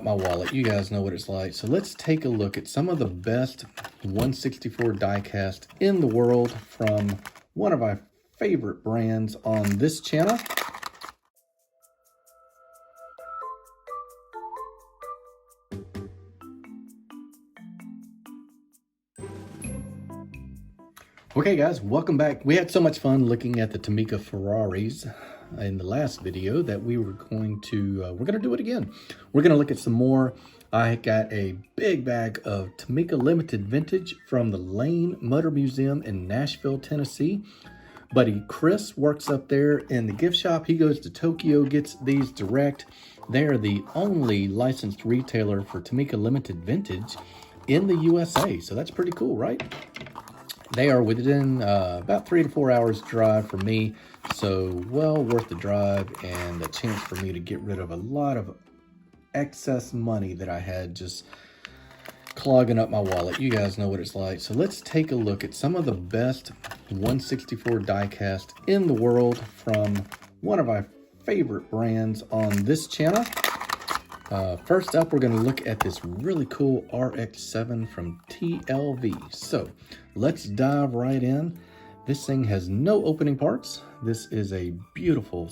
up my wallet. You guys know what it's like. So let's take a look at some of the best 164 diecast in the world from one of our favorite brands on this channel. Okay guys, welcome back. We had so much fun looking at the Tomica Ferraris in the last video that we're going to do it again. We're going to look at some more. I got a big bag of Tomica Limited Vintage from the Lane Motor Museum in Nashville, Tennessee. Buddy Chris works up there in the gift shop. He goes to Tokyo, gets these direct. They're the only licensed retailer for Tomica Limited Vintage in the USA. So that's pretty cool, right? They are within about 3 to 4 hours drive for me, so well worth the drive and a chance for me to get rid of a lot of excess money that I had just clogging up my wallet. You guys know what it's like. So let's take a look at some of the best 164 diecast in the world from one of our favorite brands on this channel. First up, we're going to look at this really cool RX-7 from TLV. So let's dive right in. This thing has no opening parts. This is a beautiful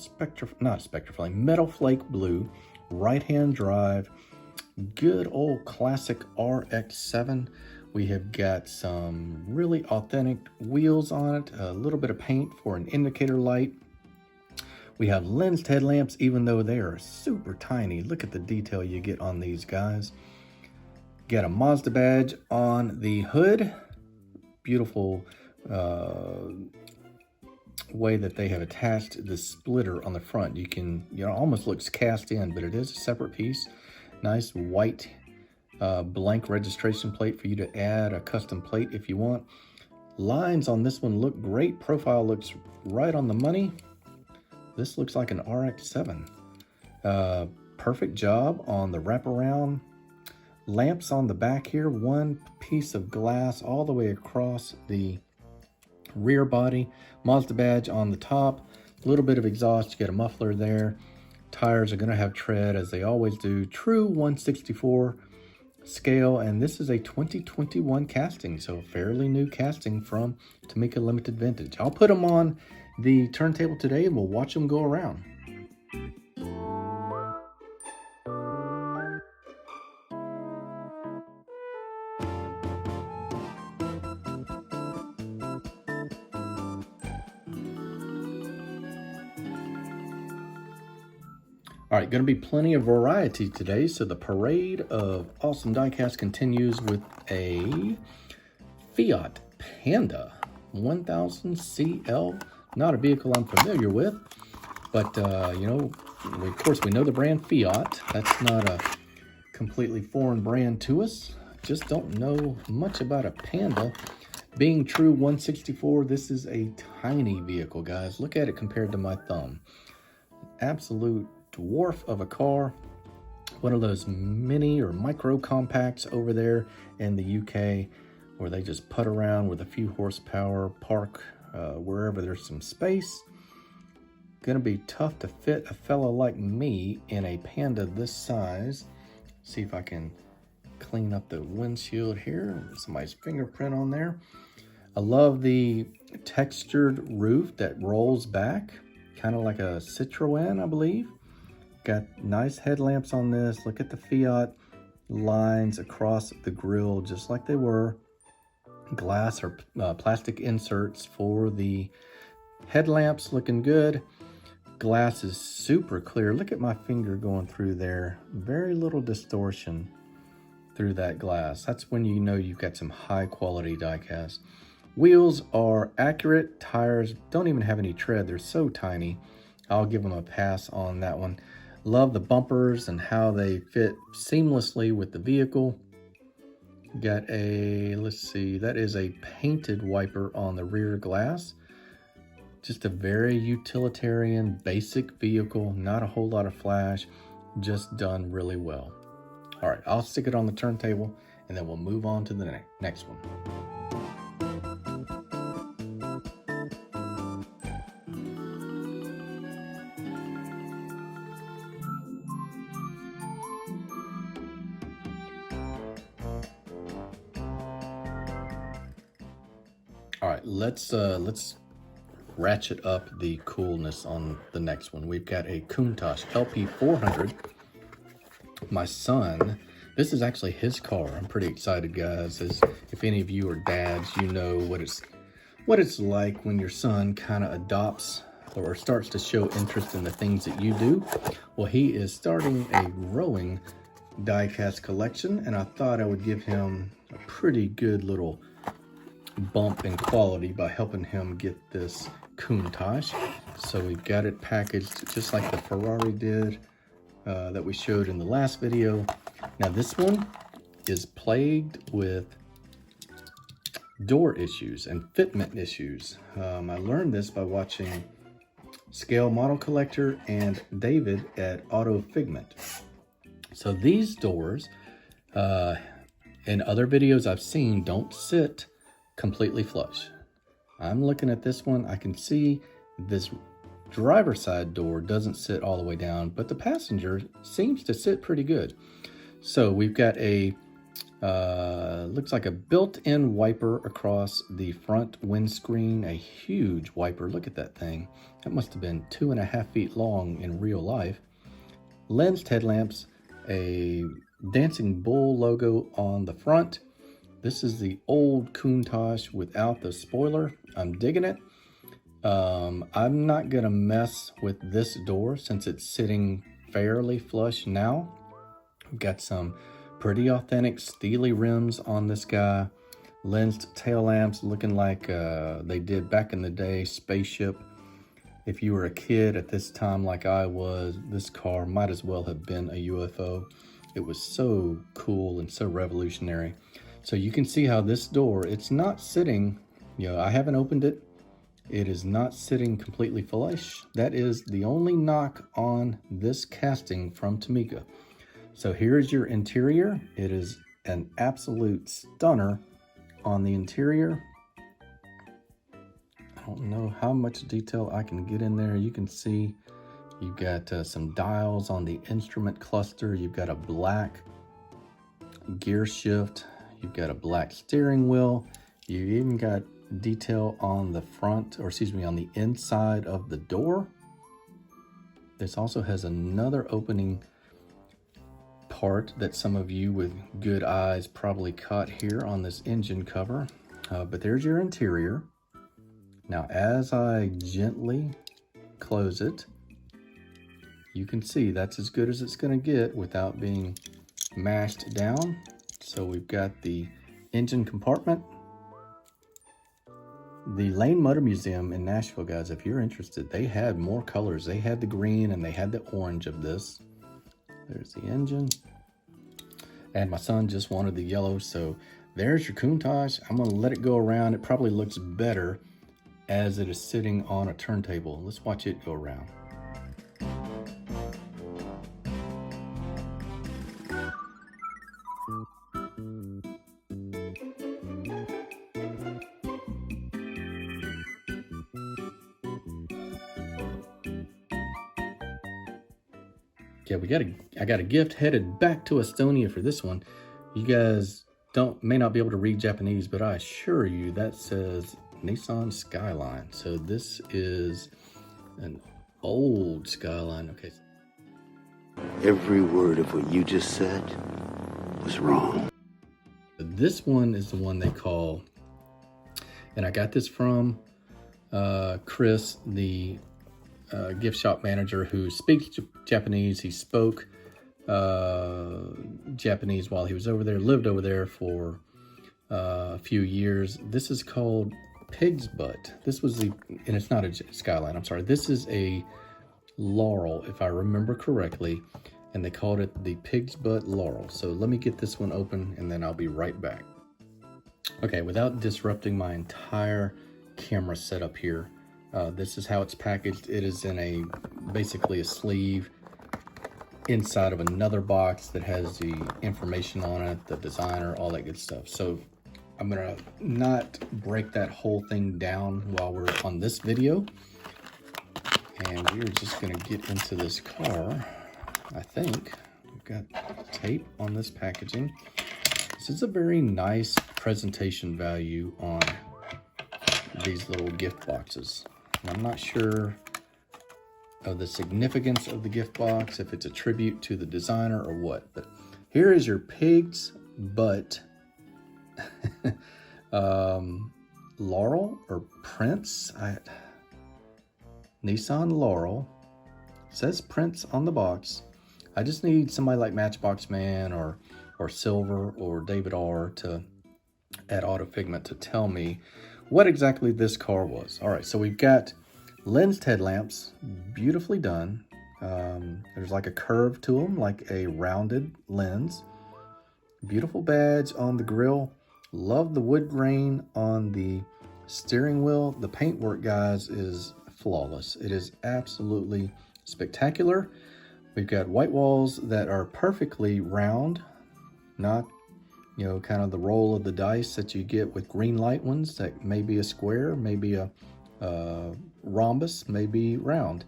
metal flake blue, right-hand drive, good old classic RX-7. We have got some really authentic wheels on it, a little bit of paint for an indicator light. We have lensed headlamps, even though they are super tiny. Look at the detail you get on these guys. Got a Mazda badge on the hood. Beautiful way that they have attached the splitter on the front. You can, almost looks cast in, but it is a separate piece. Nice white blank registration plate for you to add a custom plate if you want. Lines on this one look great. Profile looks right on the money. This looks like an RX-7. Perfect job on the wraparound. Lamps on the back here. One piece of glass all the way across the rear body. Mazda badge on the top. A little bit of exhaust. You get a muffler there. Tires are going to have tread as they always do. True 164 scale. And this is a 2021 casting. So fairly new casting from Tomica Limited Vintage. I'll put them on the turntable today and we'll watch them go around. All right, going to be plenty of variety today, so the parade of awesome diecast continues with a Fiat Panda 1000 CL. Not a vehicle I'm familiar with, but of course we know the brand Fiat. That's not a completely foreign brand to us. Just don't know much about a Panda. Being true 164, this is a tiny vehicle, guys. Look at it compared to my thumb. Absolute dwarf of a car. One of those mini or micro compacts over there in the UK where they just put around with a few horsepower, park wherever there's some space. Gonna be tough to fit a fellow like me in a Panda this size. See if I can clean up the windshield here. Somebody's fingerprint on there. I love the textured roof that rolls back, kind of like a Citroen, I believe. Got nice headlamps on this. Look at the Fiat lines across the grille, just like they were. Glass or plastic inserts for the headlamps, looking good. Glass is super clear. Look at my finger going through there. Very little distortion through that glass. That's when you know you've got some high quality diecast. Wheels are accurate. Tires don't even have any tread. They're so tiny. I'll give them a pass on that one. Love the bumpers and how they fit seamlessly with the vehicle. Got a, let's see, that is a painted wiper on the rear glass. Just a very utilitarian, basic vehicle. Not a whole lot of flash, just done really well. All right, I'll stick it on the turntable and then we'll move on to the next one. All right, let's ratchet up the coolness on the next one. We've got a Countach LP400. My son, this is actually his car. I'm pretty excited, guys. As if any of you are dads, you know what it's like when your son kind of adopts or starts to show interest in the things that you do. Well, he is starting a growing diecast collection, and I thought I would give him a pretty good little bump in quality by helping him get this Countach. So we've got it packaged just like the Ferrari did that we showed in the last video. Now this one is plagued with door issues and fitment issues. I learned this by watching Scale Model Collector and David at Auto Figment. So these doors, in other videos I've seen, don't sit completely flush. I'm looking at this one, I can see this driver's side door doesn't sit all the way down, but the passenger seems to sit pretty good. So we've got a, looks like a built-in wiper across the front windscreen, a huge wiper. Look at that thing. That must have been 2.5 feet long in real life. Lensed headlamps, a dancing bull logo on the front. This is the old Countach without the spoiler. I'm digging it. I'm not gonna mess with this door since it's sitting fairly flush now. We've got some pretty authentic steely rims on this guy. Lensed tail lamps looking like they did back in the day, spaceship. If you were a kid at this time like I was, this car might as well have been a UFO. It was so cool and so revolutionary. So you can see how this door, it's not sitting, you know, I haven't opened it. It is not sitting completely flush. That is the only knock on this casting from Tomica. So here's your interior. It is an absolute stunner on the interior. I don't know how much detail I can get in there. You can see you've got some dials on the instrument cluster. You've got a black gear shift. You've got a black steering wheel. You even got detail on the front, or excuse me, on the inside of the door. This also has another opening part that some of you with good eyes probably caught here on this engine cover. But there's your interior. Now, as I gently close it, you can see that's as good as it's going to get without being mashed down. So we've got the engine compartment. The Lane Motor Museum in Nashville, guys, if you're interested, they had more colors. They had the green and they had the orange of this. There's the engine. And my son just wanted the yellow, so there's your Countach. I'm gonna let it go around. It probably looks better as it is sitting on a turntable. Let's watch it go around. Yeah, I got a gift headed back to Estonia for this one. You guys may not be able to read Japanese, but I assure you that says Nissan Skyline. So this is an old Skyline. Okay. Every word of what you just said was wrong. This one is the one they call, and I got this from Chris, the gift shop manager who speaks Japanese. He spoke Japanese while he was over there, lived over there for a few years. This is called Pig's Butt. This was and it's not a Skyline, I'm sorry. This is a Laurel, if I remember correctly, and they called it the Pig's Butt Laurel. So let me get this one open and then I'll be right back. Okay, without disrupting my entire camera setup here, this is how it's packaged. It is in basically a sleeve inside of another box that has the information on it, the designer, all that good stuff. So I'm gonna not break that whole thing down while we're on this video. And we're just gonna get into this car. I think we've got tape on this packaging. This is a very nice presentation value on these little gift boxes. And I'm not sure of the significance of the gift box, if it's a tribute to the designer or what. But here is your pig's butt Laurel or Prince. Nissan Laurel. It says Prince on the box. I just need somebody like Matchbox Man or Silver or David R to at Auto Figment to tell me what exactly this car was. All right, so we've got lensed headlamps, beautifully done. There's like a curve to them, like a rounded lens. Beautiful badge on the grille. Love the wood grain on the steering wheel. The paintwork, guys, is flawless. It is absolutely spectacular. We've got white walls that are perfectly round, not, you know, kind of the roll of the dice that you get with green light ones that may be a square, maybe a rhombus, maybe round.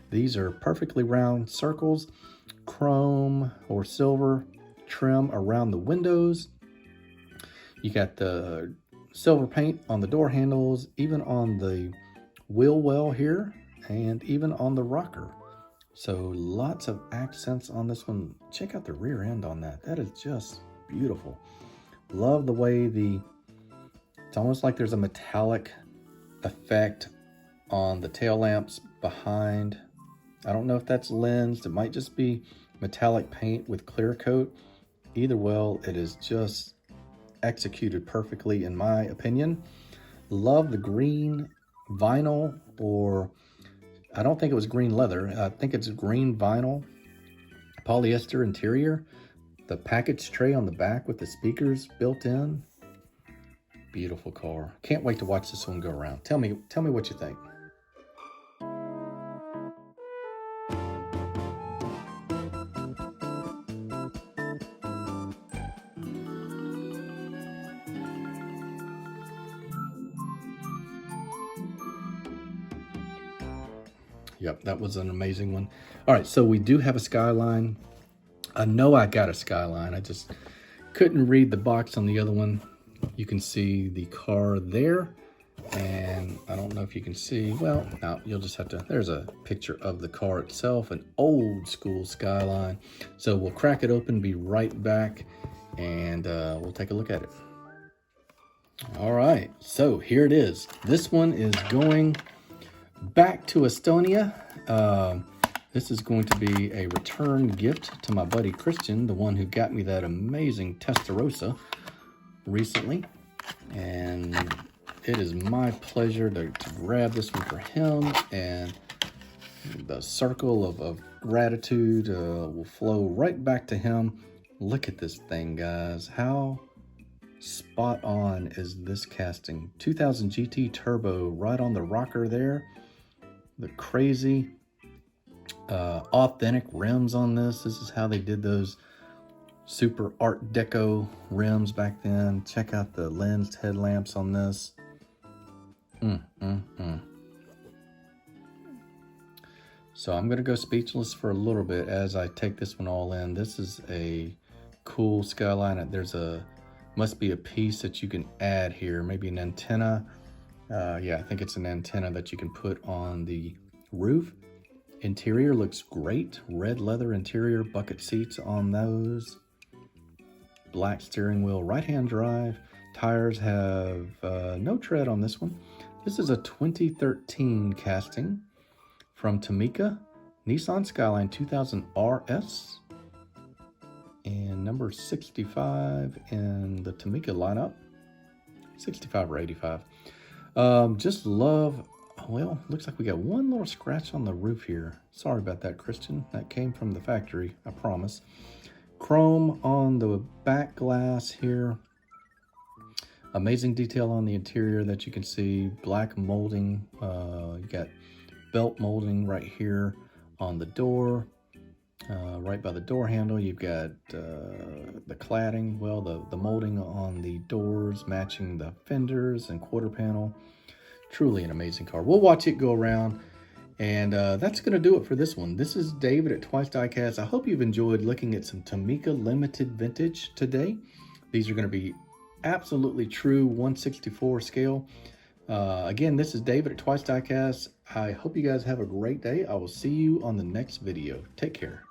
These are perfectly round circles, chrome or silver trim around the windows. You got the silver paint on the door handles, even on the wheel well here, and even on the rocker. So lots of accents on this one. Check out the rear end on that. That is just beautiful. Love the way it's almost like there's a metallic effect on the tail lamps behind. I don't know if that's lensed. It might just be metallic paint with clear coat. Either way, it is just executed perfectly in my opinion. Love the green vinyl, or I don't think it was green leather. I think it's green vinyl polyester interior. The package tray on the back with the speakers built in. Beautiful car. Can't wait to watch this one go around. Tell me what you think. Yep, that was an amazing one. All right, so we do have a Skyline. I know I got a Skyline. I just couldn't read the box on the other one. You can see the car there, and I don't know if you can see. Well, no, you'll just have to. There's a picture of the car itself, an old school Skyline. So we'll crack it open, be right back, and we'll take a look at it. All right, so here it is. This one is going back to Estonia. This is going to be a return gift to my buddy Christian, the one who got me that amazing Testarossa recently. And it is my pleasure to grab this one for him, and the circle of gratitude will flow right back to him. Look at this thing, guys. How spot on is this casting? 2000 GT Turbo right on the rocker there. The crazy authentic rims on this. This is how they did those super Art Deco rims back then. Check out the lensed headlamps on this. So I'm gonna go speechless for a little bit as I take this one all in. This is a cool Skyline. There's must be a piece that you can add here, maybe an antenna. Yeah, I think it's an antenna that you can put on the roof. Interior looks great. Red leather interior, bucket seats on those. Black steering wheel, right-hand drive. Tires have no tread on this one. This is a 2013 casting from Tomica, Nissan Skyline 2000 RS. And number 65 in the Tomica lineup. 65 or 85. Just love, well, looks like we got one little scratch on the roof here. Sorry about that, Christian. That came from the factory, I promise. Chrome on the back glass here. Amazing detail on the interior that you can see. Black molding. You got belt molding right here on the door. Right by the door handle, you've got the cladding, well, the molding on the doors matching the fenders and quarter panel. Truly an amazing car. We'll watch it go around, and that's going to do it for this one. This is David at Twice Diecast. I hope you've enjoyed looking at some Tomica Limited Vintage today. These are going to be absolutely true 1/64 scale. Again, this is David at Twice Diecast. I hope you guys have a great day. I will see you on the next video. Take care.